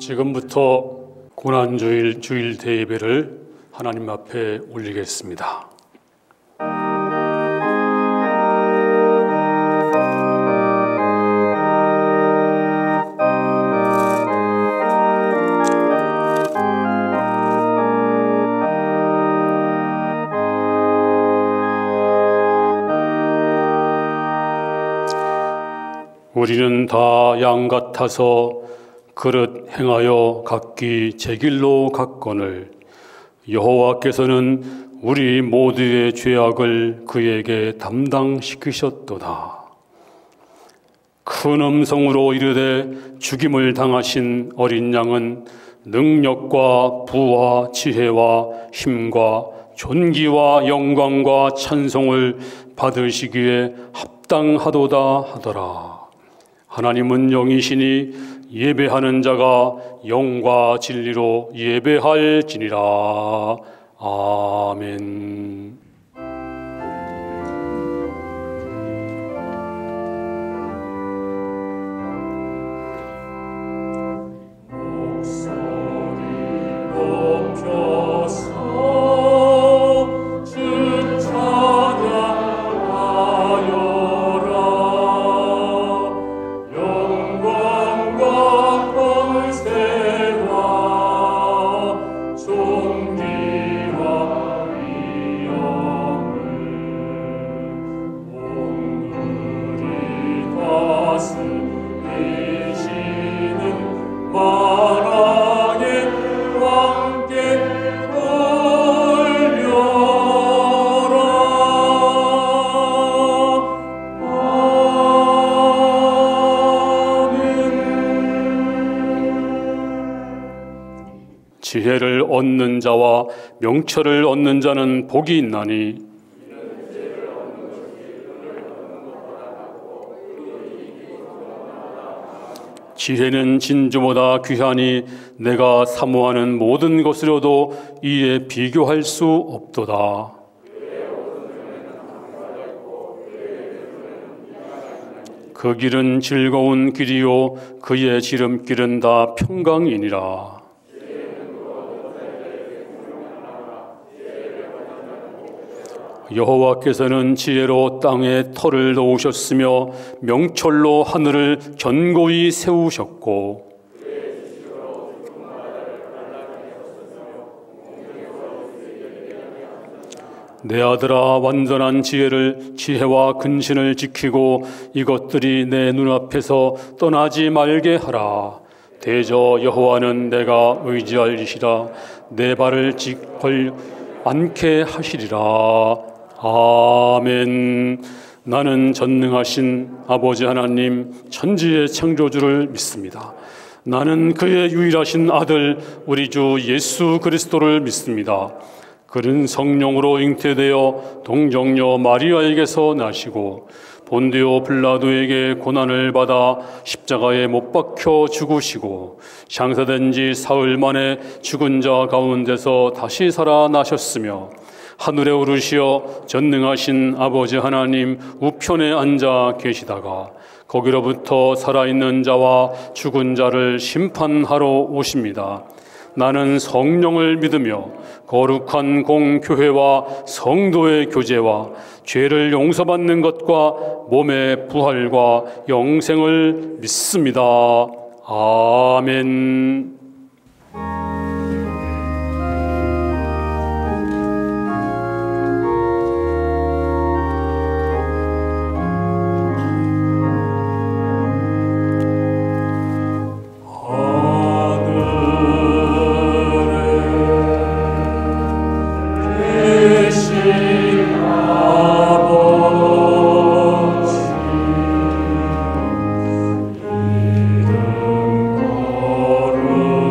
지금부터 고난주일 주일 대예배를 하나님 앞에 올리겠습니다. 우리는 다 양 같아서 그릇 행하여 각기 제 길로 갔거늘 여호와께서는 우리 모두의 죄악을 그에게 담당시키셨도다. 큰 음성으로 이르되 죽임을 당하신 어린 양은 능력과 부와 지혜와 힘과 존귀와 영광과 찬송을 받으시기에 합당하도다 하더라. 하나님은 영이시니 예배하는 자가 영과 진리로 예배할지니라. 아멘. 지혜를 얻는 자와 명철을 얻는 자는 복이 있나니 지혜는 진주보다 귀하니 내가 사모하는 모든 것으로도 이에 비교할 수 없도다. 그 길은 즐거운 길이요 그의 지름길은 다 평강이니라. 여호와께서는 지혜로 땅에 터를 놓으셨으며 명철로 하늘을 견고히 세우셨고 내 아들아 완전한 지혜와 근신을 지키고 이것들이 내 눈앞에서 떠나지 말게 하라. 대저 여호와는 내가 의지할 이시라. 내 발을 짚걸 않게 하시리라. 아멘. 나는 전능하신 아버지 하나님 천지의 창조주를 믿습니다. 나는 그의 유일하신 아들 우리 주 예수 그리스도를 믿습니다. 그는 성령으로 잉태되어 동정녀 마리아에게서 나시고 본디오 빌라도에게 고난을 받아 십자가에 못 박혀 죽으시고 장사된 지 사흘 만에 죽은 자 가운데서 다시 살아나셨으며 하늘에 오르시어 전능하신 아버지 하나님 우편에 앉아 계시다가 거기로부터 살아있는 자와 죽은 자를 심판하러 오십니다. 나는 성령을 믿으며 거룩한 공교회와 성도의 교제와 죄를 용서받는 것과 몸의 부활과 영생을 믿습니다. 아멘. 이름 거룩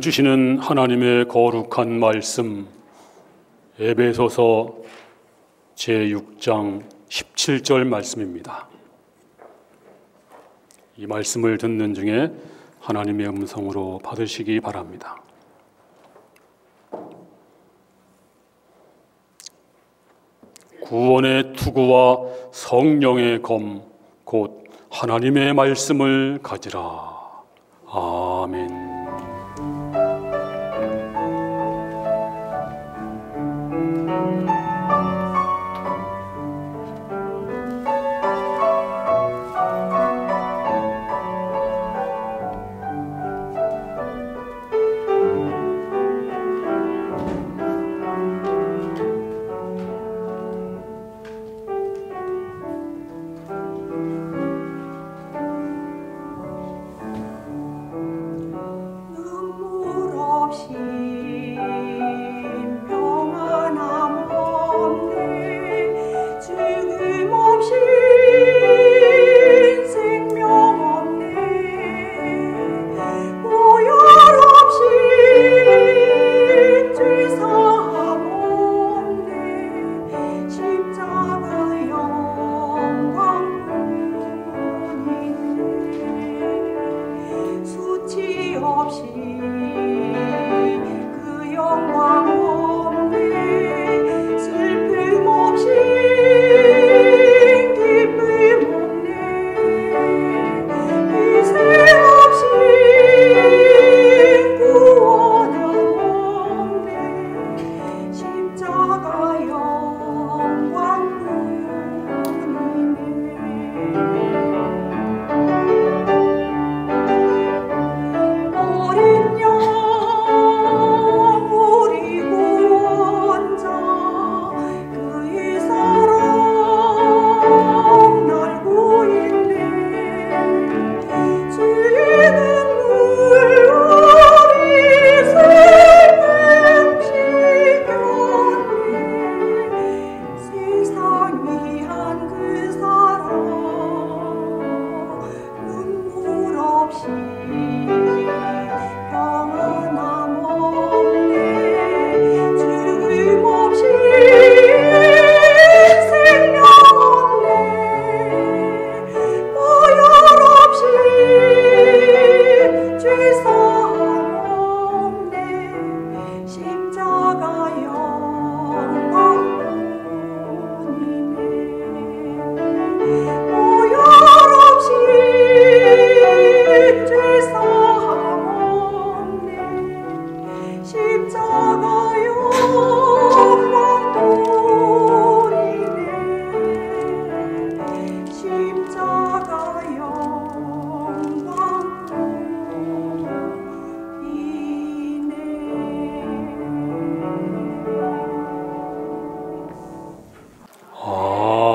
주시는 하나님의 거룩한 말씀, 에베소서 제6장 17절 말씀입니다. 이 말씀을 듣는 중에 하나님의 음성으로 받으시기 바랍니다. 구원의 투구와 성령의 검, 곧 하나님의 말씀을 가지라. 아멘.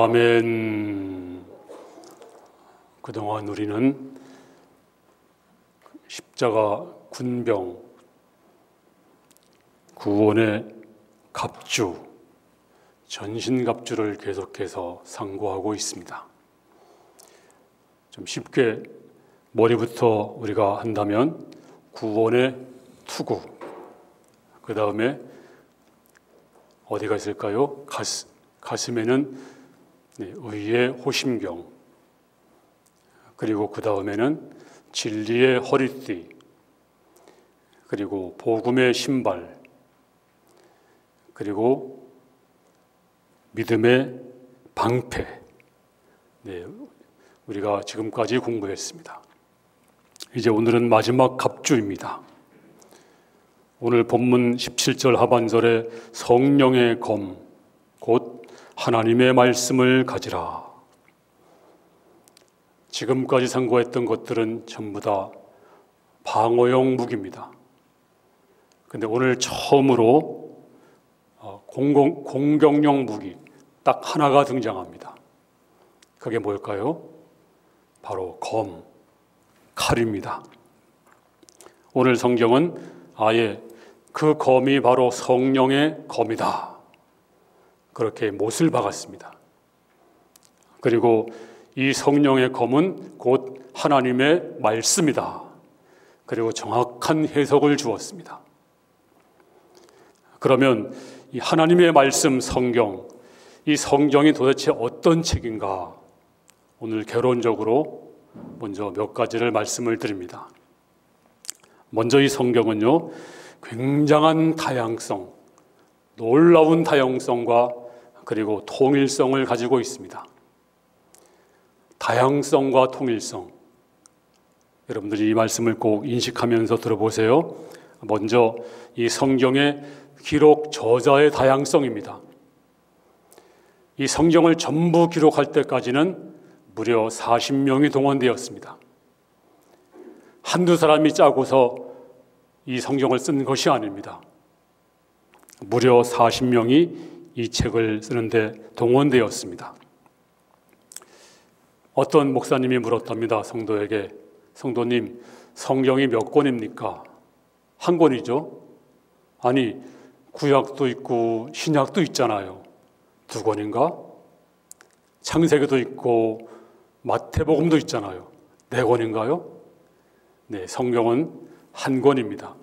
아멘. 그동안 우리는 십자가 군병, 구원의 갑주, 전신갑주를 계속해서 상고하고 있습니다. 좀 쉽게 머리부터 우리가 한다면 구원의 투구, 그 다음에 어디가 있을까요? 가슴에는 의의 호심경, 그리고 그 다음에는 진리의 허리띠, 그리고 복음의 신발, 그리고 믿음의 방패. 우리가 지금까지 공부했습니다. 이제 오늘은 마지막 갑주입니다. 오늘 본문 17절 하반절에 성령의 검, 곧 하나님의 말씀을 가지라. 지금까지 상고했던 것들은 전부 다 방어용 무기입니다. 근데 오늘 처음으로 공격용 무기 딱 하나가 등장합니다. 그게 뭘까요? 바로 검, 칼입니다. 오늘 성경은 아예 그 검이 바로 성령의 검이다, 그렇게 못을 박았습니다. 그리고 이 성령의 검은 곧 하나님의 말씀이다, 그리고 정확한 해석을 주었습니다. 그러면 이 하나님의 말씀 성경, 이 성경이 도대체 어떤 책인가? 오늘 개론적으로 먼저 몇 가지를 말씀을 드립니다. 먼저 이 성경은요, 굉장한 다양성, 놀라운 다양성과 그리고 통일성을 가지고 있습니다. 다양성과 통일성. 여러분들이 이 말씀을 꼭 인식하면서 들어보세요. 먼저 이 성경의 기록 저자의 다양성입니다. 이 성경을 전부 기록할 때까지는 무려 40명이 동원되었습니다. 한두 사람이 짜고서 이 성경을 쓴 것이 아닙니다. 무려 40명이 이 책을 쓰는데 동원되었습니다. 어떤 목사님이 물었답니다. 성도에게, 성도님, 성경이 몇 권입니까? 한 권이죠. 아니, 구약도 있고 신약도 있잖아요. 두 권인가? 창세기도 있고 마태복음도 있잖아요. 네 권인가요? 네, 성경은 한 권입니다.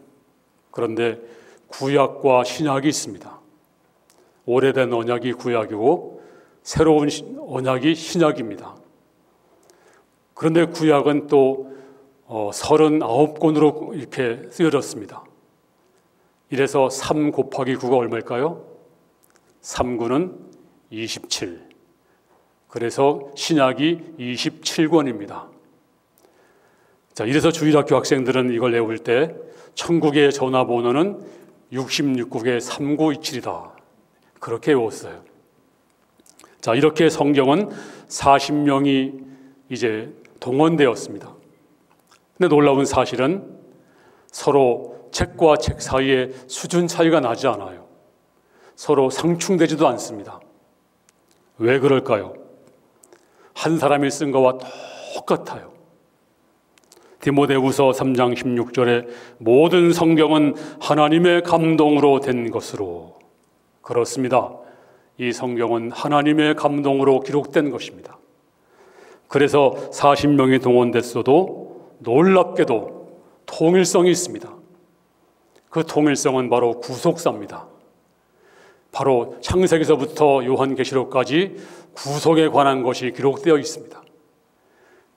그런데 구약과 신약이 있습니다. 오래된 언약이 구약이고 새로운 언약이 신약입니다. 그런데 구약은 또 39권으로 이렇게 쓰여졌습니다. 이래서 3 곱하기 9가 얼마일까요? 3구는 27. 그래서 신약이 27권입니다. 자, 이래서 주일학교 학생들은 이걸 외울 때 천국의 전화번호는 66국의 3927이다. 그렇게 외웠어요. 자, 이렇게 성경은 40명이 이제 동원되었습니다. 근데 놀라운 사실은 서로 책과 책 사이에 수준 차이가 나지 않아요. 서로 상충되지도 않습니다. 왜 그럴까요? 한 사람이 쓴 거와 똑같아요. 디모데후서 3장 16절에 모든 성경은 하나님의 감동으로 된 것으로. 그렇습니다. 이 성경은 하나님의 감동으로 기록된 것입니다. 그래서 40명이 동원됐어도 놀랍게도 통일성이 있습니다. 그 통일성은 바로 구속사입니다. 바로 창세기서부터 요한계시록까지 구속에 관한 것이 기록되어 있습니다.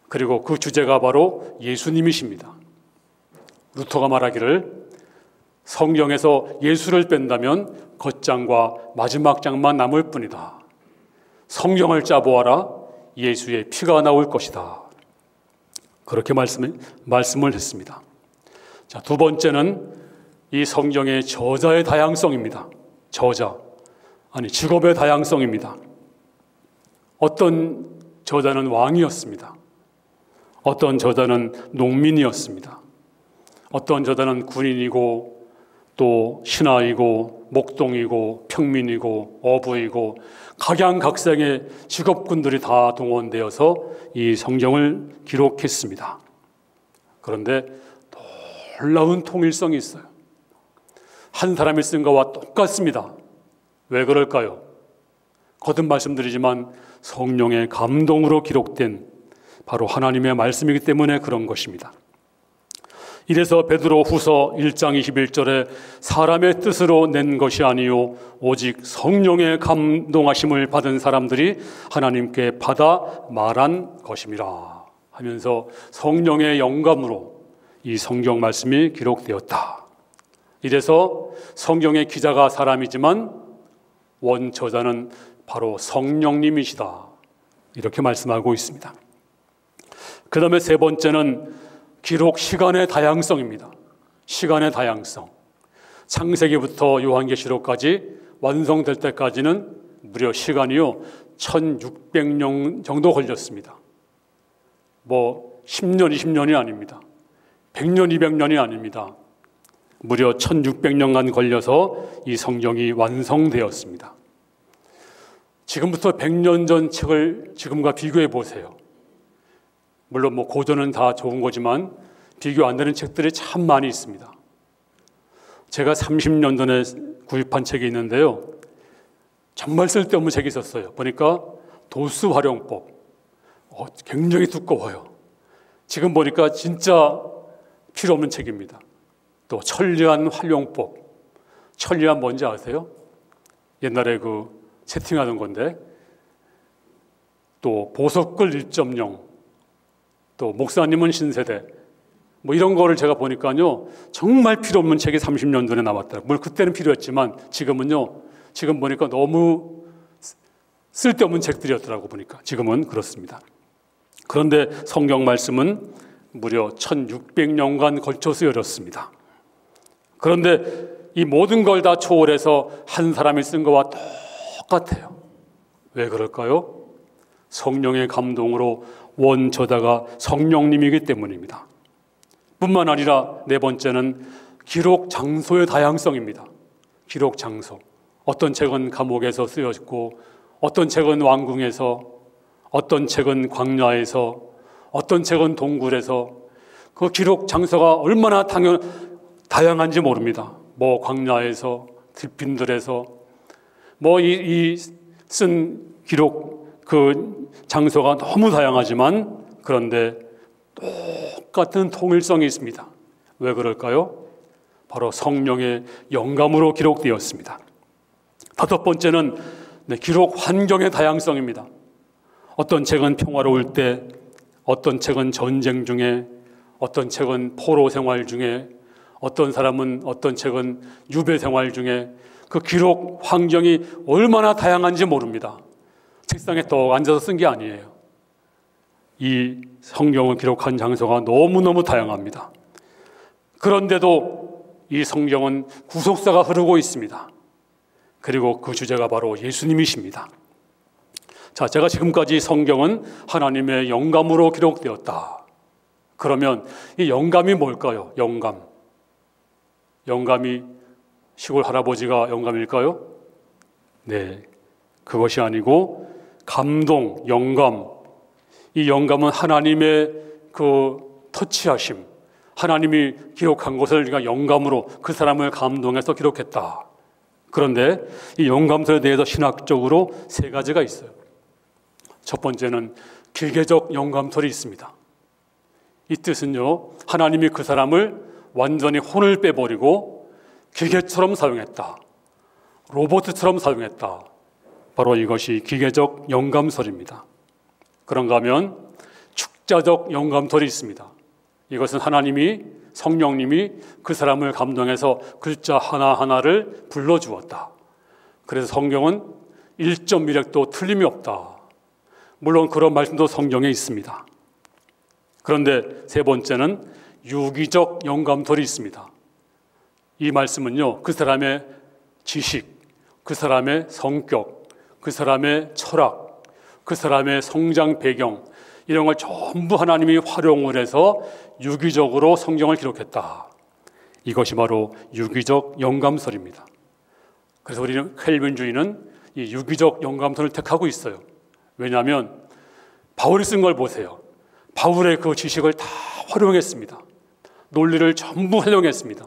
그리고 그 주제가 바로 예수님이십니다. 루터가 말하기를 성경에서 예수를 뺀다면 겉장과 마지막 장만 남을 뿐이다. 성경을 짜보아라. 예수의 피가 나올 것이다. 그렇게 말씀을 했습니다. 자, 두 번째는 이 성경의 저자의 다양성입니다. 저자, 아니 직업의 다양성입니다. 어떤 저자는 왕이었습니다. 어떤 저자는 농민이었습니다. 어떤 저자는 군인이고 또 신하이고 목동이고 평민이고 어부이고 각양각색의 직업군들이 다 동원되어서 이 성경을 기록했습니다. 그런데 놀라운 통일성이 있어요. 한 사람이 쓴 것과 똑같습니다. 왜 그럴까요? 거듭 말씀드리지만 성령의 감동으로 기록된 바로 하나님의 말씀이기 때문에 그런 것입니다. 이래서 베드로후서 1장 21절에 사람의 뜻으로 낸 것이 아니요 오직 성령의 감동하심을 받은 사람들이 하나님께 받아 말한 것임이라 하면서 성령의 영감으로 이 성경 말씀이 기록되었다. 이래서 성경의 기자가 사람이지만 원저자는 바로 성령님이시다. 이렇게 말씀하고 있습니다. 그 다음에 세 번째는 기록 시간의 다양성입니다. 시간의 다양성. 창세기부터 요한계시록까지 완성될 때까지는 무려 시간이요 1600년 정도 걸렸습니다. 10년, 20년이 아닙니다. 100년, 200년이 아닙니다. 무려 1600년간 걸려서 이 성경이 완성되었습니다. 지금부터 100년 전 책을 지금과 비교해 보세요. 물론 고전은 다 좋은 거지만 비교 안 되는 책들이 참 많이 있습니다. 제가 30년 전에 구입한 책이 있는데요. 정말 쓸데없는 책이 있었어요. 보니까 도수활용법. 굉장히 두꺼워요. 지금 보니까 진짜 필요 없는 책입니다. 또 천리안 활용법. 천리안 뭔지 아세요? 옛날에 그 채팅하는 건데, 또 보석글 1.0, 또 목사님은 신세대, 뭐 이런 거를 제가 보니까요, 정말 필요 없는 책이 30년 전에 나왔더라고요. 물론 그때는 필요했지만 지금은요, 지금 보니까 너무 쓸데없는 책들이었더라고 보니까. 지금은 그렇습니다. 그런데 성경 말씀은 무려 1600년간 걸쳐서 열렸습니다. 그런데 이 모든 걸 다 초월해서 한 사람이 쓴 것과 똑같아요. 왜 그럴까요? 성령의 감동으로 원저자가 성령님이기 때문입니다. 뿐만 아니라 네 번째는 기록 장소의 다양성입니다. 기록 장소. 어떤 책은 감옥에서 쓰여졌고, 어떤 책은 왕궁에서, 어떤 책은 광야에서, 어떤 책은 동굴에서, 그 기록 장소가 얼마나 다양한지 모릅니다. 뭐 광야에서, 들핀들에서, 뭐 이 쓴 기록 그 장소가 너무 다양하지만, 그런데 똑같은 통일성이 있습니다. 왜 그럴까요? 바로 성령의 영감으로 기록되었습니다. 다섯 번째는 기록 환경의 다양성입니다. 어떤 책은 평화로울 때, 어떤 책은 전쟁 중에, 어떤 책은 포로 생활 중에, 어떤 책은 유배 생활 중에, 그 기록 환경이 얼마나 다양한지 모릅니다. 책상에 떡 앉아서 쓴 게 아니에요. 이 성경을 기록한 장소가 너무너무 다양합니다. 그런데도 이 성경은 구속사가 흐르고 있습니다. 그리고 그 주제가 바로 예수님이십니다. 자, 제가 지금까지 성경은 하나님의 영감으로 기록되었다. 그러면 이 영감이 뭘까요? 영감이 시골 할아버지가 영감일까요? 네, 그것이 아니고 감동, 영감. 이 영감은 하나님의 그 터치하심, 하나님이 기록한 것을 우리가 영감으로 그 사람을 감동해서 기록했다. 그런데 이 영감설에 대해서 신학적으로 세 가지가 있어요. 첫 번째는 기계적 영감설이 있습니다. 이 뜻은요, 하나님이 그 사람을 완전히 혼을 빼버리고 기계처럼 사용했다. 로봇처럼 사용했다. 바로 이것이 기계적 영감설입니다. 그런가 하면 축자적 영감설이 있습니다. 이것은 하나님이, 성령님이 그 사람을 감동해서 글자 하나하나를 불러주었다. 그래서 성경은 1.1획도 틀림이 없다. 물론 그런 말씀도 성경에 있습니다. 그런데 세 번째는 유기적 영감설이 있습니다. 이 말씀은요, 그 사람의 지식, 그 사람의 성격, 그 사람의 철학, 그 사람의 성장 배경, 이런 걸 전부 하나님이 활용을 해서 유기적으로 성경을 기록했다. 이것이 바로 유기적 영감설입니다. 그래서 우리는 켈빈주의는 이 유기적 영감설을 택하고 있어요. 왜냐하면 바울이 쓴 걸 보세요. 바울의 그 지식을 다 활용했습니다. 논리를 전부 활용했습니다.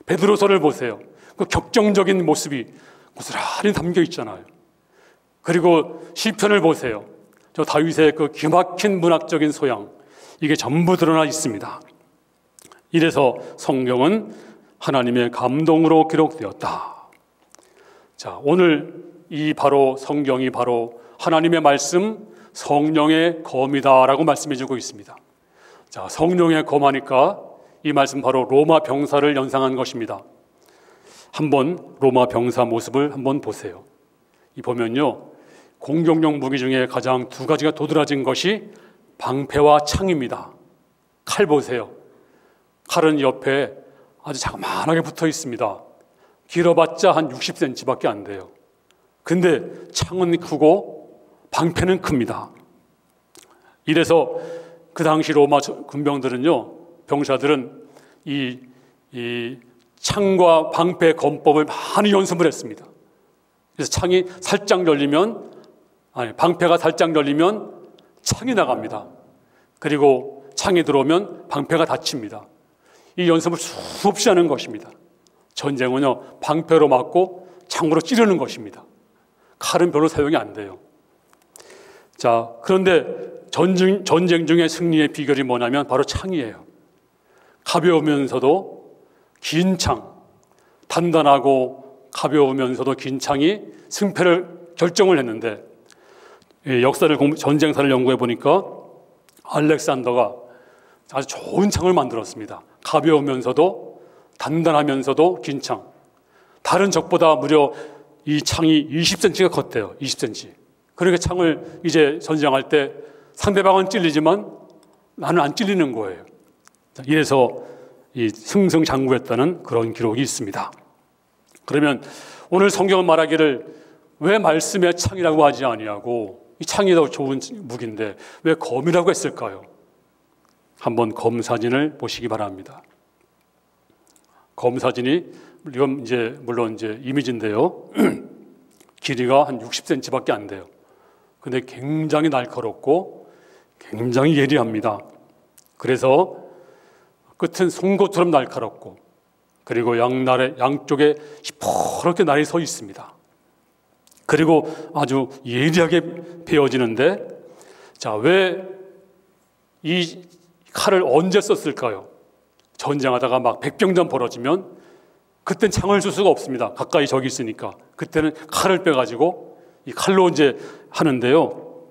베드로서를 보세요. 그 격정적인 모습이 고스란히 담겨 있잖아요. 그리고 시편을 보세요. 저 다윗의 그 기막힌 문학적인 소양, 이게 전부 드러나 있습니다. 이래서 성경은 하나님의 감동으로 기록되었다. 자, 오늘 이 바로 성경이 바로 하나님의 말씀, 성령의 검이다라고 말씀해주고 있습니다. 자, 성령의 검하니까 이 말씀 바로 로마 병사를 연상한 것입니다. 한번 로마 병사 모습을 한번 보세요. 이 보면요, 공격용 무기 중에 가장 두 가지가 도드라진 것이 방패와 창입니다. 칼 보세요. 칼은 옆에 아주 자그마하게 붙어 있습니다. 길어봤자 한 60cm밖에 안 돼요. 근데 창은 크고 방패는 큽니다. 이래서 그 당시 로마 군병들은요, 병사들은 이 창과 방패 검법을 많이 연습을 했습니다. 그래서 창이 살짝 열리면, 방패가 살짝 열리면 창이 나갑니다. 그리고 창이 들어오면 방패가 닫힙니다. 이 연습을 수없이 하는 것입니다. 전쟁은요, 방패로 맞고 창으로 찌르는 것입니다. 칼은 별로 사용이 안 돼요. 자, 그런데 전쟁 중에 승리의 비결이 뭐냐면 바로 창이에요. 가벼우면서도 긴 창, 단단하고 가벼우면서도 긴 창이 승패를 결정을 했는데, 전쟁사를 연구해 보니까 알렉산더가 아주 좋은 창을 만들었습니다. 가벼우면서도 단단하면서도 긴 창. 다른 적보다 무려 이 창이 20cm가 컸대요. 20cm. 그러니까 창을 이제 전쟁할 때 상대방은 찔리지만 나는 안 찔리는 거예요. 이래서 이 승승장구했다는 그런 기록이 있습니다. 그러면 오늘 성경은 말하기를 왜 말씀의 창이라고 하지 아니하고, 이 창이 더 좋은 무기인데 왜 검이라고 했을까요? 한번 검 사진을 보시기 바랍니다. 검 사진이 이건 이제 물론 이제 이미지인데요. 길이가 한 60cm밖에 안 돼요. 근데 굉장히 날카롭고 굉장히 예리합니다. 그래서 끝은 송곳처럼 날카롭고, 그리고 양쪽에 시퍼렇게 날이 서 있습니다. 그리고 아주 예리하게 베어지는데, 자, 왜 이 칼을 언제 썼을까요? 전쟁하다가 막 백병전 벌어지면 그땐 창을 쓸 수가 없습니다. 가까이 적이 있으니까. 그때는 칼을 빼가지고 이 칼로 이제 하는데요.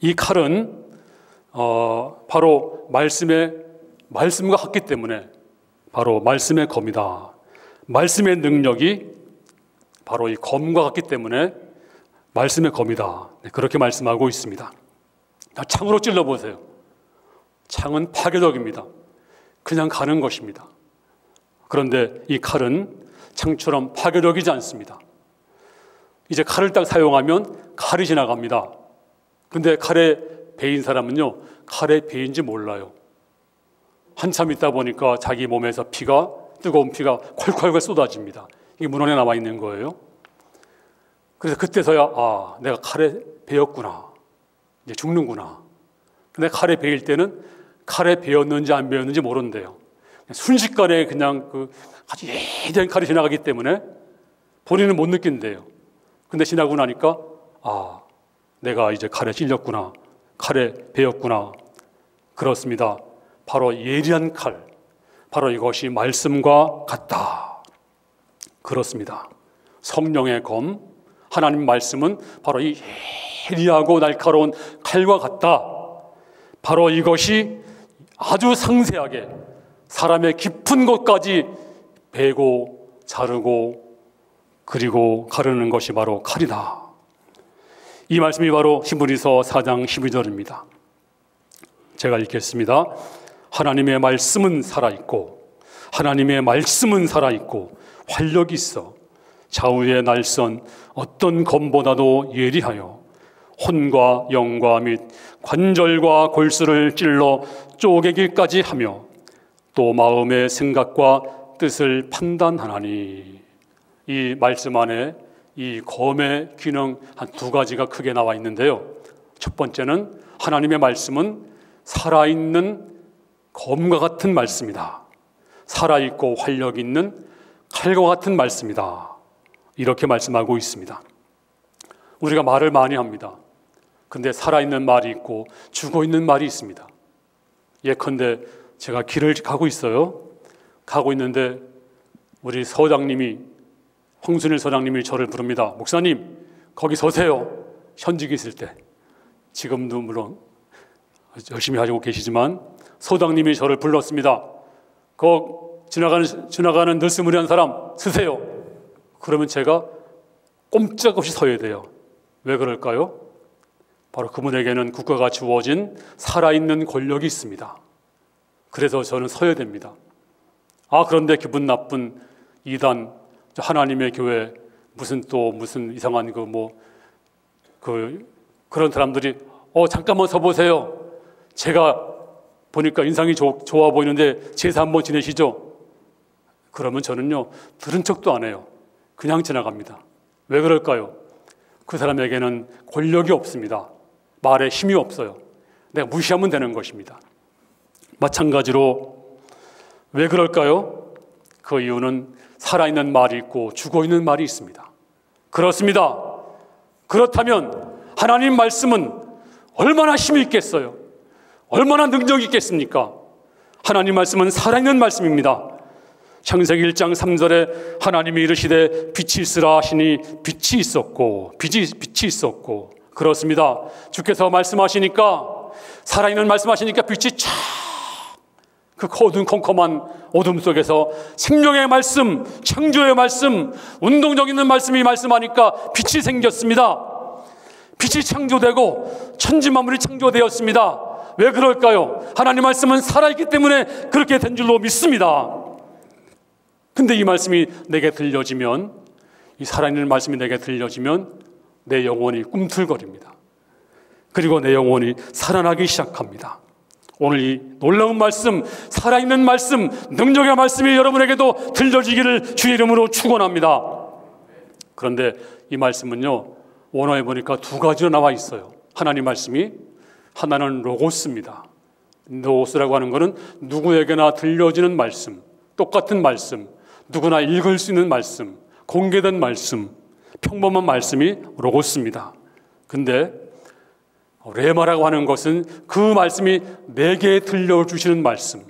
이 칼은 바로 말씀과 같기 때문에 바로 말씀의 검이다. 말씀의 능력이 바로 이 검과 같기 때문에 말씀의 검이다. 그렇게 말씀하고 있습니다. 창으로 찔러보세요. 창은 파괴적입니다. 그냥 가는 것입니다. 그런데 이 칼은 창처럼 파괴적이지 않습니다. 이제 칼을 딱 사용하면 칼이 지나갑니다. 근데 칼에 베인 사람은요, 칼에 베인지 몰라요. 한참 있다 보니까 자기 몸에서 뜨거운 피가 콸콸콸 쏟아집니다. 이게 문헌에 나와 있는 거예요. 그래서 그때서야 내가 칼에 베였구나. 이제 죽는구나. 근데 칼에 베일 때는 칼에 베었는지 안 베었는지 모른대요. 순식간에 그냥 아주 예리한 칼이 지나가기 때문에 본인은 못 느낀대요. 근데 지나고 나니까 내가 이제 칼에 찔렸구나. 칼에 베었구나. 그렇습니다. 바로 예리한 칼, 바로 이것이 말씀과 같다. 그렇습니다. 성령의 검, 하나님 말씀은 바로 이 예리하고 날카로운 칼과 같다. 바로 이것이 아주 상세하게 사람의 깊은 곳까지 베고 자르고 그리고 가르는 것이 바로 칼이다. 이 말씀이 바로 히브리서 4장 12절입니다. 제가 읽겠습니다. 하나님의 말씀은 살아있고 하나님의 말씀은 살아있고 활력이 있어 좌우의 날선 어떤 검보다도 예리하여 혼과 영과 및 관절과 골수를 찔러 쪼개기까지 하며 또 마음의 생각과 뜻을 판단하나니. 이 말씀 안에 이 검의 기능 한 두 가지가 크게 나와 있는데요. 첫 번째는 하나님의 말씀은 살아있는 검과 같은 말씀이다. 살아있고 활력 있는 칼과 같은 말씀이다. 이렇게 말씀하고 있습니다. 우리가 말을 많이 합니다. 근데 살아있는 말이 있고 죽어있는 말이 있습니다. 예컨대 제가 길을 가고 있어요. 가고 있는데 우리 홍순일 서장님이 저를 부릅니다. 목사님, 거기 서세요. 현직에 있을 때. 지금도 물론 열심히 하고 계시지만 서장님이 저를 불렀습니다. 지나가는 늘스무리한 사람 서세요. 그러면 제가 꼼짝없이 서야 돼요. 왜 그럴까요? 바로 그분에게는 국가가 주어진 살아있는 권력이 있습니다. 그래서 저는 서야 됩니다. 그런데 기분 나쁜 이단, 하나님의 교회, 무슨 이상한 그런 사람들이 잠깐만 서보세요. 제가 보니까 인상이 좋아 보이는데 제사 한번 지내시죠. 그러면 저는요, 들은 척도 안 해요. 그냥 지나갑니다. 왜 그럴까요? 그 사람에게는 권력이 없습니다. 말에 힘이 없어요. 내가 무시하면 되는 것입니다. 마찬가지로 왜 그럴까요? 그 이유는 살아있는 말이 있고 죽어있는 말이 있습니다. 그렇습니다. 그렇다면 하나님 말씀은 얼마나 힘이 있겠어요? 얼마나 능력이 있겠습니까? 하나님 말씀은 살아있는 말씀입니다. 창세기 1장 3절에 하나님이 이르시되 빛이 있으라 하시니 빛이 있었고 빛이 있었고, 그렇습니다. 주께서 말씀하시니까, 살아있는 말씀하시니까 빛이 쫙 그 어두운 컴컴한 어둠 속에서 생명의 말씀, 창조의 말씀, 운동적 있는 말씀이 말씀하니까 빛이 생겼습니다. 빛이 창조되고 천지만물이 창조되었습니다. 왜 그럴까요? 하나님 말씀은 살아있기 때문에 그렇게 된 줄로 믿습니다. 근데 이 말씀이 내게 들려지면, 이 살아있는 말씀이 내게 들려지면 내 영혼이 꿈틀거립니다. 그리고 내 영혼이 살아나기 시작합니다. 오늘 이 놀라운 말씀, 살아있는 말씀, 능력의 말씀이 여러분에게도 들려지기를 주의 이름으로 축원합니다. 그런데 이 말씀은요, 원어에 보니까 두 가지로 나와 있어요. 하나님 말씀이, 하나는 로고스입니다. 로고스라고 하는 것은 누구에게나 들려지는 말씀, 똑같은 말씀, 누구나 읽을 수 있는 말씀, 공개된 말씀, 평범한 말씀이 로고스입니다. 근데 레마라고 하는 것은 그 말씀이 내게 들려주시는 말씀,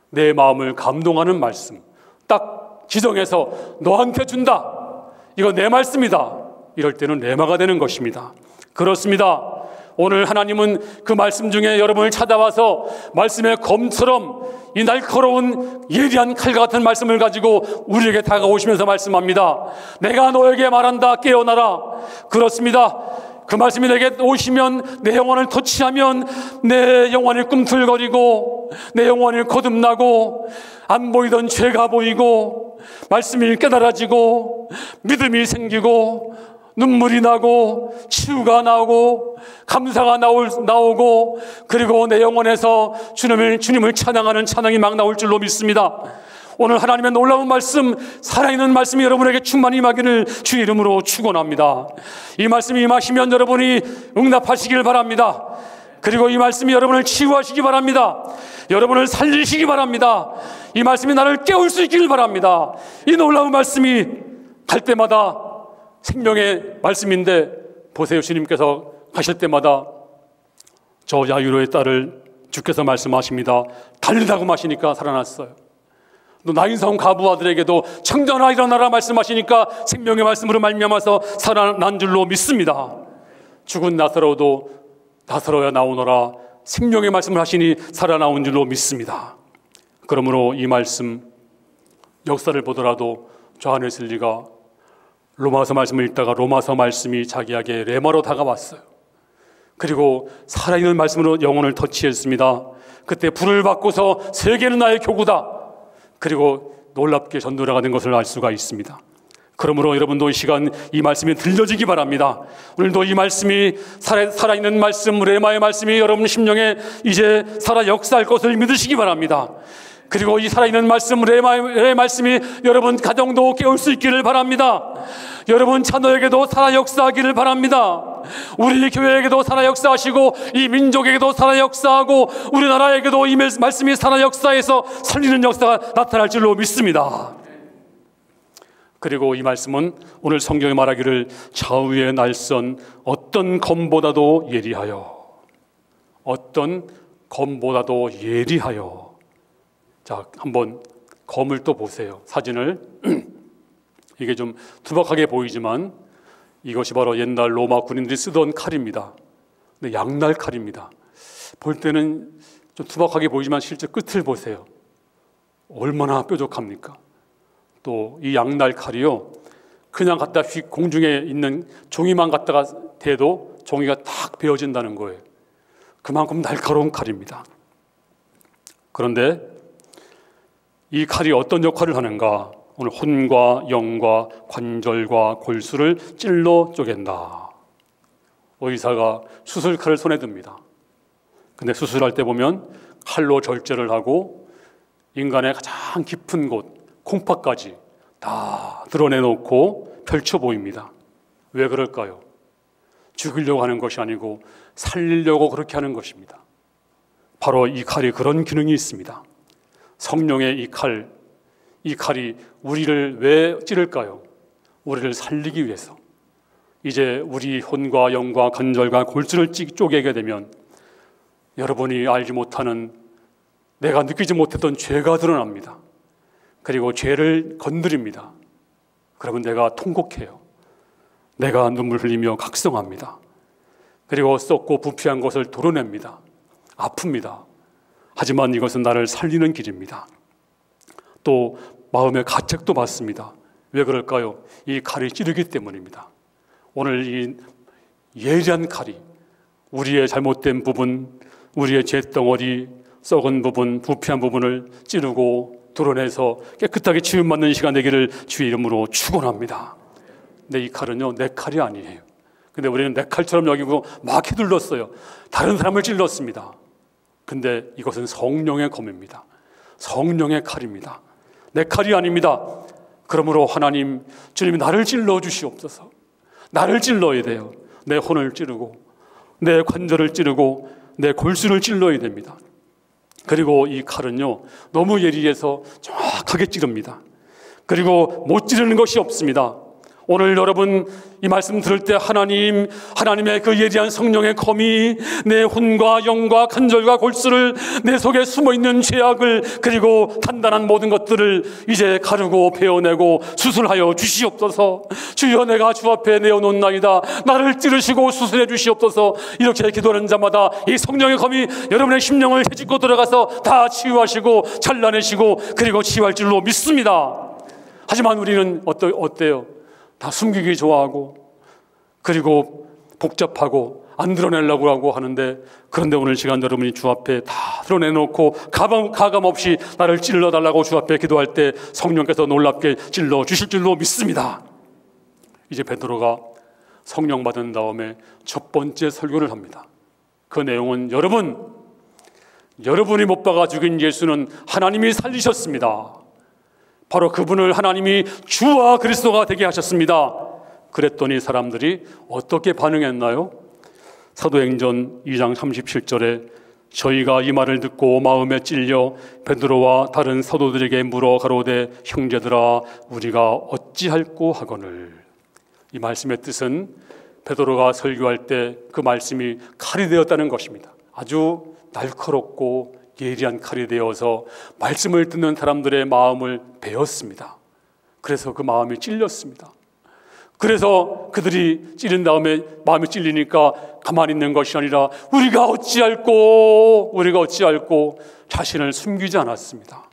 내 마음을 감동하는 말씀, 딱 지정해서 너한테 준다, 이거 내 말씀이다, 이럴 때는 레마가 되는 것입니다. 그렇습니다. 오늘 하나님은 그 말씀 중에 여러분을 찾아와서 말씀의 검처럼 이 날카로운 예리한 칼 같은 말씀을 가지고 우리에게 다가오시면서 말씀합니다. 내가 너에게 말한다, 깨어나라. 그렇습니다. 그 말씀이 내게 오시면, 내 영혼을 터치하면 내 영혼이 꿈틀거리고 내 영혼이 거듭나고 안 보이던 죄가 보이고 말씀이 깨달아지고 믿음이 생기고 눈물이 나고 치유가 나오고 감사가 나오고, 그리고 내 영혼에서 주님을 찬양하는 찬양이 막 나올 줄로 믿습니다. 오늘 하나님의 놀라운 말씀, 살아있는 말씀이 여러분에게 충만히 임하기를 주의 이름으로 축원합니다. 이 말씀이 임하시면 여러분이 응답하시길 바랍니다. 그리고 이 말씀이 여러분을 치유하시기 바랍니다. 여러분을 살리시기 바랍니다. 이 말씀이 나를 깨울 수 있기를 바랍니다. 이 놀라운 말씀이 갈 때마다 생명의 말씀인데, 보세요. 주님께서 가실 때마다 저 야이로의 딸을 주께서 말씀하십니다. 달리라고 마시니까 살아났어요. 또 나인성 가부 아들에게도 청전아 일어나라 말씀하시니까 생명의 말씀으로 말미암아서 살아난 줄로 믿습니다. 죽은 나사로도 나사로야 나오너라 생명의 말씀을 하시니 살아나온 줄로 믿습니다. 그러므로 이 말씀 역사를 보더라도 조한 웨슬리가 로마서 말씀을 읽다가 로마서 말씀이 자기에게 레마로 다가왔어요. 그리고 살아있는 말씀으로 영혼을 터치했습니다. 그때 불을 받고서 세계는 나의 교구다, 그리고 놀랍게 전도자가 된 것을 알 수가 있습니다. 그러므로 여러분도 이 시간 이 말씀이 들려지기 바랍니다. 오늘도 이 말씀이 살아있는 말씀, 레마의 말씀이 여러분 심령에 이제 살아 역사할 것을 믿으시기 바랍니다. 그리고 이 살아있는 말씀, 레마의 말씀이 여러분 가정도 깨울 수 있기를 바랍니다. 여러분 자녀에게도 살아 역사하기를 바랍니다. 우리 교회에게도 살아 역사하시고 이 민족에게도 살아 역사하고 우리나라에게도 이 말씀이 살아 역사해서 살리는 역사가 나타날 줄로 믿습니다. 그리고 이 말씀은 오늘 성경에 말하기를 좌우의 날선 어떤 검보다도 예리하여, 어떤 검보다도 예리하여. 자, 한번 검을 또 보세요. 사진을. 이게 좀 투박하게 보이지만 이것이 바로 옛날 로마 군인들이 쓰던 칼입니다. 근데 양날 칼입니다. 볼 때는 좀 투박하게 보이지만 실제 끝을 보세요. 얼마나 뾰족합니까? 또 이 양날 칼이요, 그냥 갖다 휙 공중에 있는 종이만 갖다가 대도 종이가 딱 베어진다는 거예요. 그만큼 날카로운 칼입니다. 그런데 이 칼이 어떤 역할을 하는가? 오늘 혼과 영과 관절과 골수를 찔러 쪼갠다. 의사가 수술칼을 손에 듭니다. 근데 수술할 때 보면 칼로 절제를 하고 인간의 가장 깊은 곳, 콩팥까지 다 드러내놓고 펼쳐 보입니다. 왜 그럴까요? 죽이려고 하는 것이 아니고 살리려고 그렇게 하는 것입니다. 바로 이 칼이 그런 기능이 있습니다. 성령의 이 칼이 우리를 왜 찌를까요? 우리를 살리기 위해서. 이제 우리 혼과 영과 관절과 골수를 쪼개게 되면 여러분이 알지 못하는 내가 느끼지 못했던 죄가 드러납니다. 그리고 죄를 건드립니다. 그러면 내가 통곡해요. 내가 눈물 흘리며 각성합니다. 그리고 썩고 부패한 것을 도려냅니다. 아픕니다. 하지만 이것은 나를 살리는 길입니다. 또 마음의 가책도 받습니다. 왜 그럴까요? 이 칼이 찌르기 때문입니다. 오늘 이 예리한 칼이 우리의 잘못된 부분, 우리의 죄덩어리, 썩은 부분, 부패한 부분을 찌르고 드러내서 깨끗하게 치유받는 시간 되기를 주의 이름으로 축원합니다. 근데 이 칼은요, 내 칼이 아니에요. 근데 우리는 내 칼처럼 여기고 막 휘둘렀어요. 다른 사람을 찔렀습니다. 근데 이것은 성령의 검입니다. 성령의 칼입니다. 내 칼이 아닙니다. 그러므로 하나님, 주님이 나를 찔러 주시옵소서. 나를 찔러야 돼요. 내 혼을 찌르고 내 관절을 찌르고 내 골수를 찔러야 됩니다. 그리고 이 칼은요, 너무 예리해서 정확하게 찌릅니다. 그리고 못 찌르는 것이 없습니다. 오늘 여러분 이 말씀 들을 때 하나님의 그 예리한 성령의 검이 내 혼과 영과 관절과 골수를, 내 속에 숨어있는 죄악을, 그리고 단단한 모든 것들을 이제 가르고 베어내고 수술하여 주시옵소서. 주여, 내가 주 앞에 내어놓나이다. 나를 찌르시고 수술해 주시옵소서. 이렇게 기도하는 자마다 이 성령의 검이 여러분의 심령을 헤집고 들어가서 다 치유하시고 잘라내시고 그리고 치유할 줄로 믿습니다. 하지만 우리는 어때요? 다 숨기기 좋아하고 그리고 복잡하고 안 드러내려고 하고 하는데, 그런데 오늘 시간 여러분이 주 앞에 다 드러내놓고 가감 없이 나를 찔러달라고 주 앞에 기도할 때 성령께서 놀랍게 찔러 주실 줄로 믿습니다. 이제 베드로가 성령 받은 다음에 첫 번째 설교를 합니다. 그 내용은 여러분이 못 박아 죽인 예수는 하나님이 살리셨습니다. 바로 그분을 하나님이 주와 그리스도가 되게 하셨습니다. 그랬더니 사람들이 어떻게 반응했나요? 사도행전 2장 37절에 저희가 이 말을 듣고 마음에 찔려 베드로와 다른 사도들에게 물어 가로되 형제들아 우리가 어찌할꼬 하거늘. 이 말씀의 뜻은 베드로가 설교할 때 그 말씀이 칼이 되었다는 것입니다. 아주 날카롭고 예리한 칼이 되어서 말씀을 듣는 사람들의 마음을 베었습니다. 그래서 그 마음이 찔렸습니다. 그래서 그들이 찌른 다음에 마음이 찔리니까 가만히 있는 것이 아니라 우리가 어찌할꼬 자신을 숨기지 않았습니다.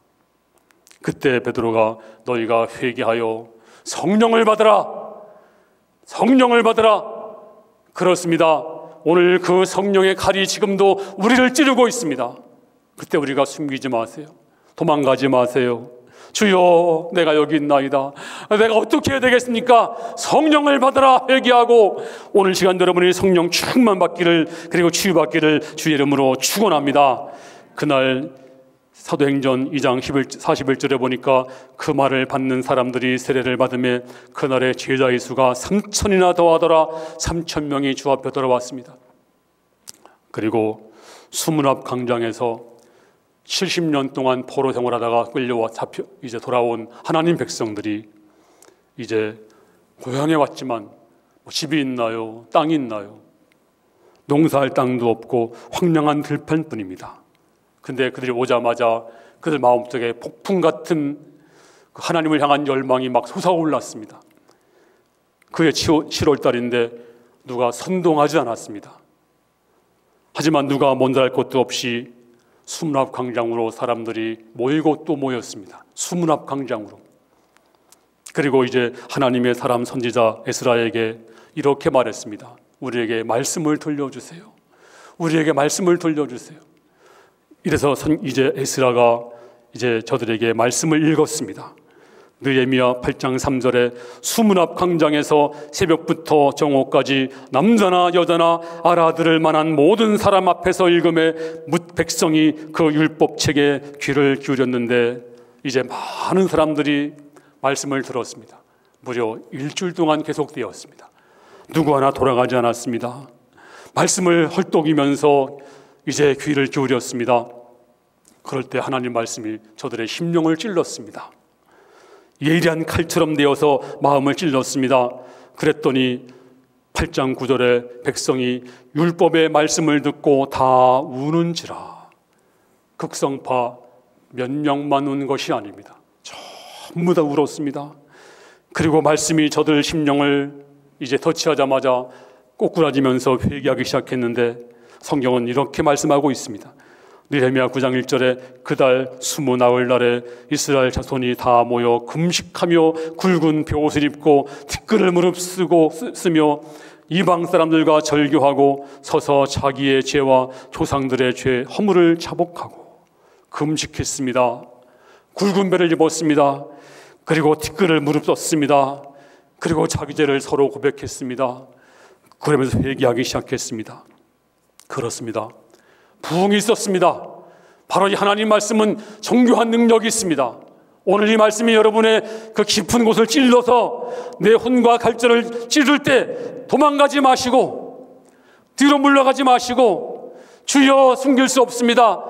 그때 베드로가 너희가 회개하여 성령을 받으라. 그렇습니다. 오늘 그 성령의 칼이 지금도 우리를 찌르고 있습니다. 그때 우리가 숨기지 마세요. 도망가지 마세요. 주여, 내가 여기 있나이다. 내가 어떻게 해야 되겠습니까? 성령을 받으라 회개하고 오늘 시간 여러분이 성령 충만 받기를, 그리고 치유받기를 주의 이름으로 축원합니다. 그날 사도행전 2장 41절에 보니까 그 말을 받는 사람들이 세례를 받으며 그날의 제자의 수가 3,000이나 더하더라. 3,000명이 주 앞에 들어왔습니다. 그리고 수문앞 광장에서 70년 동안 포로 생활하다가 끌려와 이제 돌아온 하나님 백성들이 이제 고향에 왔지만 집이 있나요? 땅이 있나요? 농사할 땅도 없고 황량한 들판뿐입니다. 근데 그들이 오자마자 그들 마음속에 폭풍 같은 하나님을 향한 열망이 막 솟아올랐습니다. 그해 7월 달인데 누가 선동하지 않았습니다. 하지만 누가 먼저 할 것도 없이 수문앞 광장으로 사람들이 모이고 또 모였습니다. 수문앞 광장으로. 그리고 이제 하나님의 사람 선지자 에스라에게 이렇게 말했습니다. 우리에게 말씀을 들려주세요. 이래서 이제 에스라가 이제 저들에게 말씀을 읽었습니다. 느헤미야 8장 3절에 수문앞 광장에서 새벽부터 정오까지 남자나 여자나 알아들을 만한 모든 사람 앞에서 읽음에 뭇 백성이 그 율법책에 귀를 기울였는데 이제 많은 사람들이 말씀을 들었습니다. 무려 일주일 동안 계속되었습니다. 누구 하나 돌아가지 않았습니다. 말씀을 헐떡이면서 이제 귀를 기울였습니다. 그럴 때 하나님 말씀이 저들의 심령을 찔렀습니다. 예리한 칼처럼 되어서 마음을 찔렀습니다. 그랬더니 8장 9절에 백성이 율법의 말씀을 듣고 다 우는지라. 극성파 몇 명만 운 것이 아닙니다. 전부 다 울었습니다. 그리고 말씀이 저들 심령을 이제 터치하자마자 꼬꾸라지면서 회개하기 시작했는데, 성경은 이렇게 말씀하고 있습니다. 느헤미야 9장 1절에 그달 스무 나흘 날에 이스라엘 자손이 다 모여 금식하며 굵은 벼옷을 입고 티끌을 쓰며 이방 사람들과 절교하고 서서 자기의 죄와 조상들의 죄 허물을 자복하고 금식했습니다. 굵은 배를 입었습니다. 그리고 티끌을 무릅썼습니다. 그리고 자기 죄를 서로 고백했습니다. 그러면서 회개하기 시작했습니다. 그렇습니다. 부흥이 있었습니다. 바로 이 하나님 말씀은 정교한 능력이 있습니다. 오늘 이 말씀이 여러분의 그 깊은 곳을 찔러서 내 혼과 갈증을 찌를 때 도망가지 마시고 뒤로 물러가지 마시고 주여, 숨길 수 없습니다.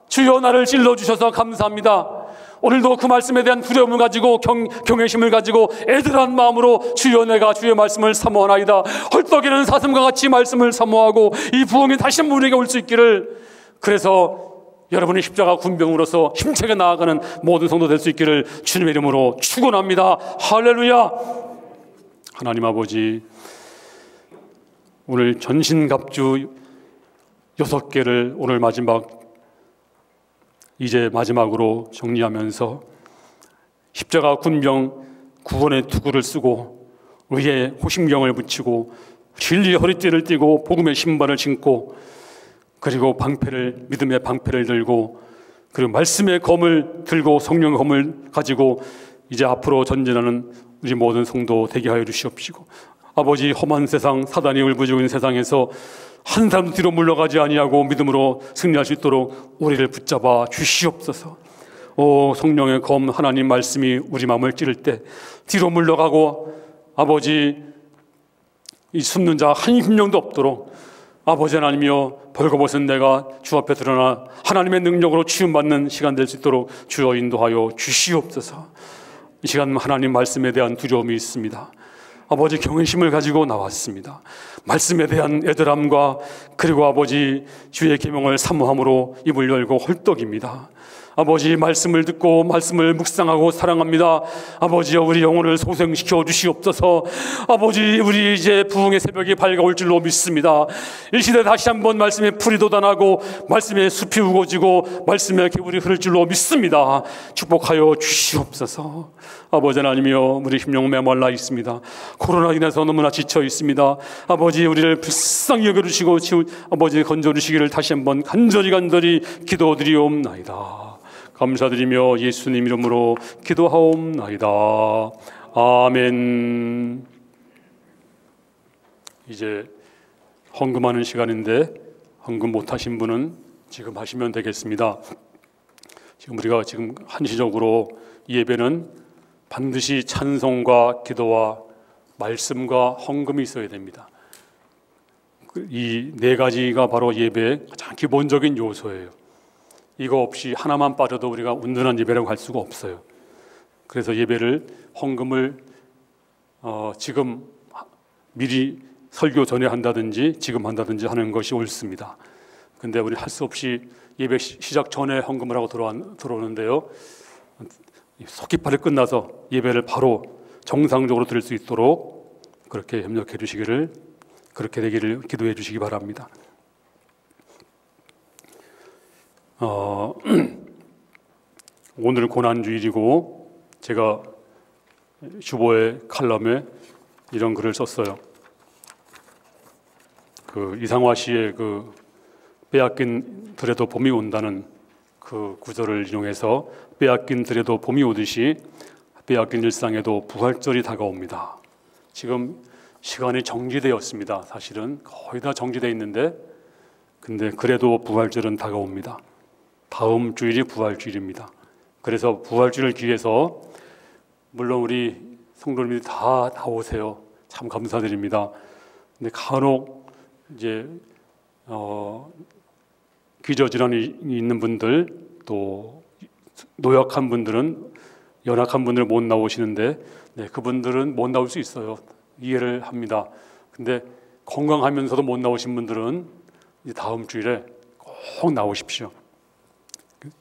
주여, 나를 찔러주셔서 감사합니다. 오늘도 그 말씀에 대한 두려움을 가지고 경외심을 가지고 애들한 마음으로 주여, 내가 주의 말씀을 사모하나이다. 헐떡이는 사슴과 같이 말씀을 사모하고 이 부흥이 다시 한번 우리에게 올 수 있기를, 그래서 여러분이 십자가 군병으로서 힘차게 나아가는 모든 성도 될 수 있기를 주님의 이름으로 축원합니다. 할렐루야. 하나님 아버지, 오늘 전신갑주 6개를 오늘 이제 마지막으로 정리하면서 십자가 군병 구원의 투구를 쓰고 의의 호심경을 붙이고 진리의 허리띠를 띠고 복음의 신발을 신고 그리고 믿음의 방패를 들고 그리고 말씀의 검을 들고 성령의 검을 가지고 이제 앞으로 전진하는 우리 모든 성도 되게 하여 주시옵시고, 아버지, 험한 세상, 사단이 울부짖고 있는 세상에서 한 사람도 뒤로 물러가지 아니하고 믿음으로 승리할 수 있도록 우리를 붙잡아 주시옵소서. 오, 성령의 검 하나님 말씀이 우리 마음을 찌를 때 뒤로 물러가고, 아버지, 이 숨는 자 한 심령도 없도록 아버지 하나님이여, 벌거벗은 내가 주 앞에 드러나 하나님의 능력으로 치유받는 시간 될 수 있도록 주여 인도하여 주시옵소서. 이 시간 하나님 말씀에 대한 두려움이 있습니다. 아버지, 경외심을 가지고 나왔습니다. 말씀에 대한 애절함과 그리고 아버지 주의 계명을 사모함으로 입을 열고 헐떡입니다. 아버지, 말씀을 듣고 말씀을 묵상하고 사랑합니다. 아버지여, 우리 영혼을 소생시켜 주시옵소서. 아버지, 우리 이제 부흥의 새벽이 밝아올 줄로 믿습니다. 이 시대 다시 한번 말씀의 풀이 돋아나고 말씀의 숲이 우거지고 말씀의 개울이 흐를 줄로 믿습니다. 축복하여 주시옵소서. 아버지 하나님이여, 우리 심령 메말라 있습니다. 코로나 인해서 너무나 지쳐 있습니다. 아버지, 우리를 불쌍히 여겨주시고 아버지 건져주시기를 다시 한번 간절히 기도드리옵나이다. 감사드리며 예수님 이름으로 기도하옵나이다. 아멘. 이제 헌금하는 시간인데 헌금 못하신 분은 지금 하시면 되겠습니다. 지금 우리가 한시적으로 이 예배는 반드시 찬송과 기도와 말씀과 헌금이 있어야 됩니다. 이 네 가지가 바로 예배의 가장 기본적인 요소예요. 이거 없이 하나만 빠져도 우리가 온전한 예배라고 할 수가 없어요. 그래서 예배를, 헌금을 지금 미리 설교 전에 한다든지 지금 한다든지 하는 것이 옳습니다. 근데 우리 할 수 없이 예배 시작 전에 헌금을 하고 들어오는데요, 속기파를 끝나서 예배를 바로 정상적으로 드릴 수 있도록 그렇게 협력해 주시기를, 그렇게 되기를 기도해 주시기 바랍니다. 오늘 고난주일이고 제가 주보의 칼럼에 이런 글을 썼어요. 그 이상화 씨의 그 빼앗긴 들에도 봄이 온다는 그 구절을 인용해서, 빼앗긴 들에도 봄이 오듯이 빼앗긴 일상에도 부활절이 다가옵니다. 지금 시간이 정지되었습니다. 사실은 거의 다 정지되어 있는데, 근데 그래도 부활절은 다가옵니다. 다음 주일이 부활주일입니다. 그래서 부활주일을 기해서 물론 우리 성도님들이 다 나오세요. 참 감사드립니다. 근데 간혹 이제 기저질환이 있는 분들, 또 노약한 분들은, 연약한 분들은 못 나오시는데, 네, 그분들은 못 나올 수 있어요. 이해를 합니다. 근데 건강하면서도 못 나오신 분들은 이제 다음 주일에 꼭 나오십시오.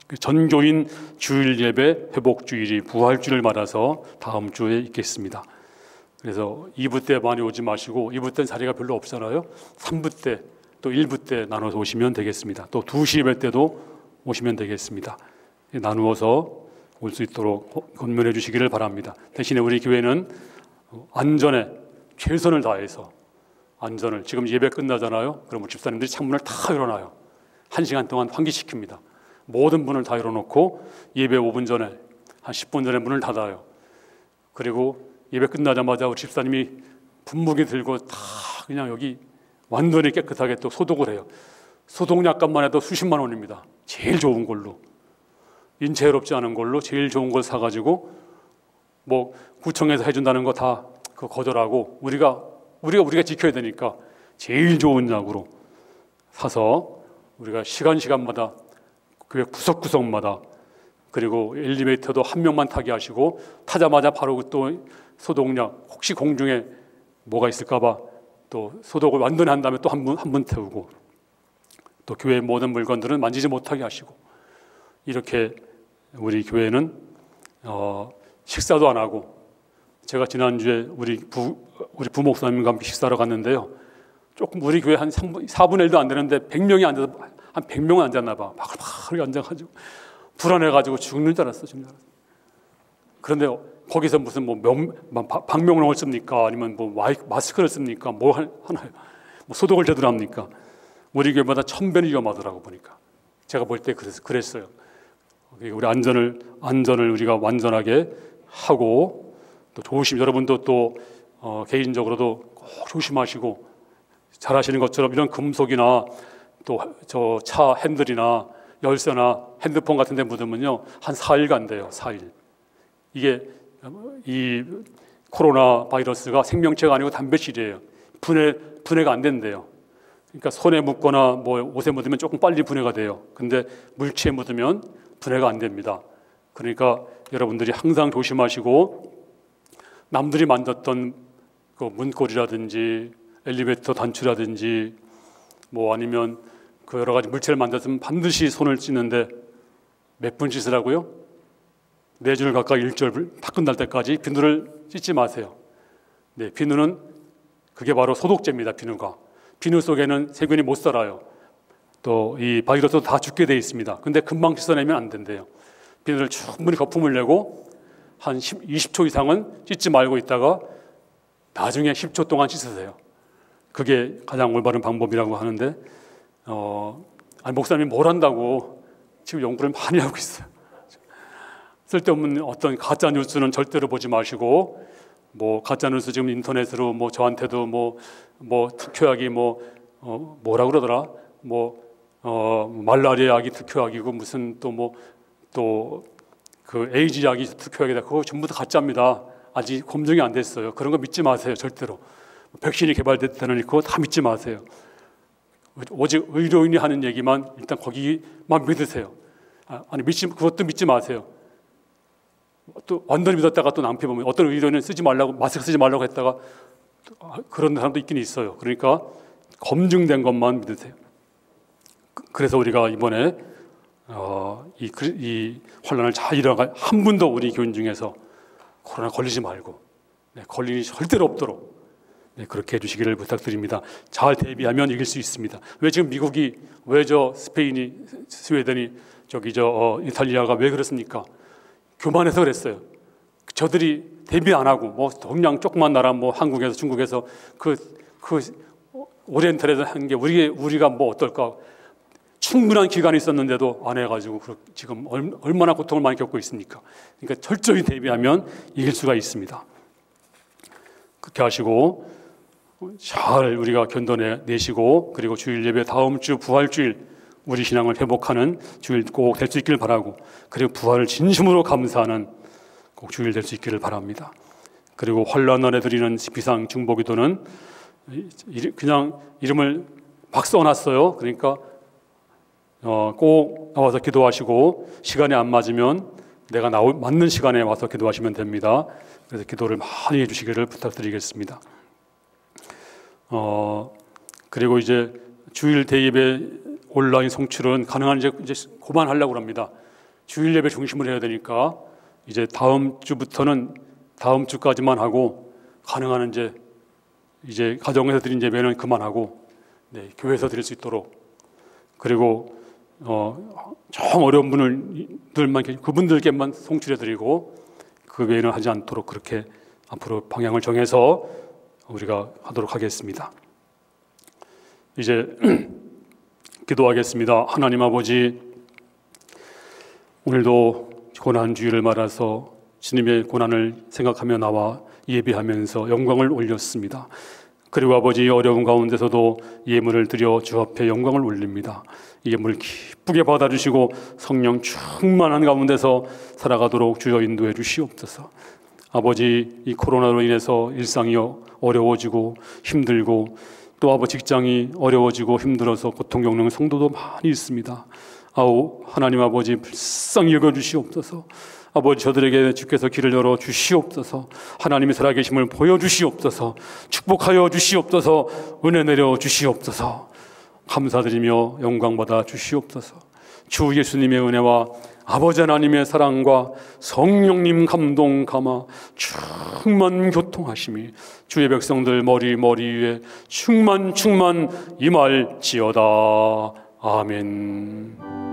그 전교인 주일 예배 회복 주일이 부활 주일을 맞아서 다음 주에 있겠습니다. 그래서 2부 때 많이 오지 마시고 2부 때는 자리가 별로 없잖아요. 3부 때 또 1부 때 나눠서 오시면 되겠습니다. 또 2시 예배 때도 오시면 되겠습니다. 나누어서 올 수 있도록 권면해 주시기를 바랍니다. 대신에 우리 교회는 안전에 최선을 다해서 안전을 지금 예배 끝나잖아요. 그럼 집사님들이 창문을 다 열어놔요. 1시간 동안 환기시킵니다. 모든 문을 다 열어놓고 예배 5분 전에 한 10분 전에 문을 닫아요. 그리고 예배 끝나자마자 우리 집사님이 분무기 들고 다 그냥 여기 완전히 깨끗하게 또 소독을 해요. 소독약값만 해도 수십만 원입니다. 제일 좋은 걸로, 인체 해롭지 않은 걸로 제일 좋은 걸 사가지고 뭐 구청에서 해준다는 거 다 그거 거절하고 우리가 지켜야 되니까 제일 좋은 약으로 사서 우리가 시간마다 교회 구석구석마다, 그리고 엘리베이터도 한 명만 타게 하시고 타자마자 바로 또 소독약, 혹시 공중에 뭐가 있을까봐 또 소독을 완전히 한 다음에 또 한 분 태우고, 또 교회의 모든 물건들은 만지지 못하게 하시고, 이렇게 우리 교회는 식사도 안 하고, 제가 지난주에 우리 부목사님과 함께 식사를 갔는데요, 조금 우리 교회 한 4분의 1도 안 되는데 100명이 앉아서 한 100명은 앉았나 봐. 바글바글 앉아가지고 불안해가지고 죽는 줄 알았어. 그런데 거기서 무슨 방명록을 씁니까? 아니면 마스크를 씁니까? 뭐 하나요? 소독을 제대로 합니까? 우리 교회보다 1000배는 위험하더라고 보니까. 제가 볼 때 그랬어요. 우리 안전을 우리가 완전하게 하고, 또 여러분도 또 개인적으로도 꼭 조심하시고, 잘하시는 것처럼 이런 금속이나 또 저 차 핸들이나 열쇠나 핸드폰 같은 데 묻으면요 한 4일간 돼요. 4일. 이게 이 코로나 바이러스가 생명체가 아니고 단백질이에요. 분해가 안 된대요. 그러니까 손에 묻거나 뭐 옷에 묻으면 조금 빨리 분해가 돼요. 근데 물체에 묻으면 분해가 안 됩니다. 그러니까 여러분들이 항상 조심하시고, 남들이 만졌던 그 문고리라든지 엘리베이터 단추라든지 뭐 아니면 그 여러 가지 물체를 만졌으면 반드시 손을 씻는데 몇 분 씻으라고요? 4줄 가까이 1절 다 끝날 때까지 비누를 씻지 마세요. 네, 비누는 그게 바로 소독제입니다. 비누 속에는 세균이 못 살아요. 또 이 바이러스도 다 죽게 돼 있습니다. 근데 금방 씻어내면 안 된대요. 비누를 충분히 거품을 내고 한 20초 이상은 씻지 말고 있다가 나중에 10초 동안 씻으세요. 그게 가장 올바른 방법이라고 하는데, 목사님이 뭘 한다고 지금 연구를 많이 하고 있어요. 쓸데없는 어떤 가짜 뉴스는 절대로 보지 마시고, 뭐 가짜 뉴스 지금 인터넷으로 뭐 저한테도 뭐 특효약이 뭐라 그러더라, 말라리아 약이 특효약이고 무슨 또 그 에이즈 약이 특효약이다, 그거 전부 다 가짜입니다. 아직 검증이 안 됐어요. 그런 거 믿지 마세요. 절대로. 백신이 개발됐다는 그거 다 믿지 마세요. 오직 의료인이 하는 얘기만 일단 거기만 믿으세요. 그것도 믿지 마세요. 또 완전히 믿었다가 또 낭패 보면 어떤 의료인은 마스크 쓰지 말라고 했다가 그런 사람도 있긴 있어요. 그러니까 검증된 것만 믿으세요. 그래서 우리가 이번에 이 환란을 잘 일어나가, 한 분도 우리 교인 중에서 코로나 걸리지 말고, 걸릴 일이 절대로 없도록 그렇게 해주시기를 부탁드립니다. 잘 대비하면 이길 수 있습니다. 왜 지금 미국이, 왜 스페인이, 스웨덴이, 이탈리아가 왜 그렇습니까? 교만해서 그랬어요. 저들이 대비 안 하고 그냥 조그만 나라 한국에서 중국에서 그 오리엔탈에서 한 게 우리가 어떨까? 충분한 기간이 있었는데도 안 해가지고 지금 얼마나 고통을 많이 겪고 있습니까? 그러니까 철저히 대비하면 이길 수가 있습니다. 그렇게 하시고 잘 우리가 견뎌내시고, 그리고 주일 예배 다음 주 부활주일 우리 신앙을 회복하는 주일 꼭 될 수 있기를 바라고, 그리고 부활을 진심으로 감사하는 꼭 주일 될 수 있기를 바랍니다. 그리고 환난 날에 드리는 비상 중보기도는 그냥 이름을 막 써놨어요. 그러니까 꼭 나와서 기도하시고, 시간이 안 맞으면 내가 맞는 시간에 와서 기도하시면 됩니다. 그래서 기도를 많이 해주시기를 부탁드리겠습니다. 그리고 이제 주일 대예배 온라인 송출은 가능한 이제 그만하려고 합니다. 주일 예배 중심으로 해야 되니까 이제 다음 주부터는 다음 주까지만 하고 가능한 이제 가정에서 드린 예배는 그만하고 교회에서 드릴 수 있도록, 그리고 좀 어려운 분들만 그분들께만 송출해 드리고 그 외에는 하지 않도록 그렇게 앞으로 방향을 정해서 우리가 하도록 하겠습니다. 이제 기도하겠습니다. 하나님 아버지, 오늘도 고난주일을 맞아서 주님의 고난을 생각하며 나와 예배하면서 영광을 올렸습니다. 그리고 아버지, 어려운 가운데서도 예물을 드려 주 앞에 영광을 올립니다. 예물을 기쁘게 받아주시고 성령 충만한 가운데서 살아가도록 주여 인도해 주시옵소서. 아버지, 이 코로나로 인해서 일상이 어려워지고 힘들고 또 아버지 직장이 어려워지고 힘들어서 고통 겪는 성도도 많이 있습니다. 아우 하나님 아버지, 불쌍히 여겨주시옵소서. 아버지, 저들에게 주께서 길을 열어 주시옵소서. 하나님의 살아계심을 보여주시옵소서. 축복하여 주시옵소서. 은혜 내려 주시옵소서. 감사드리며 영광받아 주시옵소서. 주 예수님의 은혜와 아버지 하나님의 사랑과 성령님 감동 감화 충만 교통하심이 주의 백성들 머리 위에 충만 임할지어다. 아멘.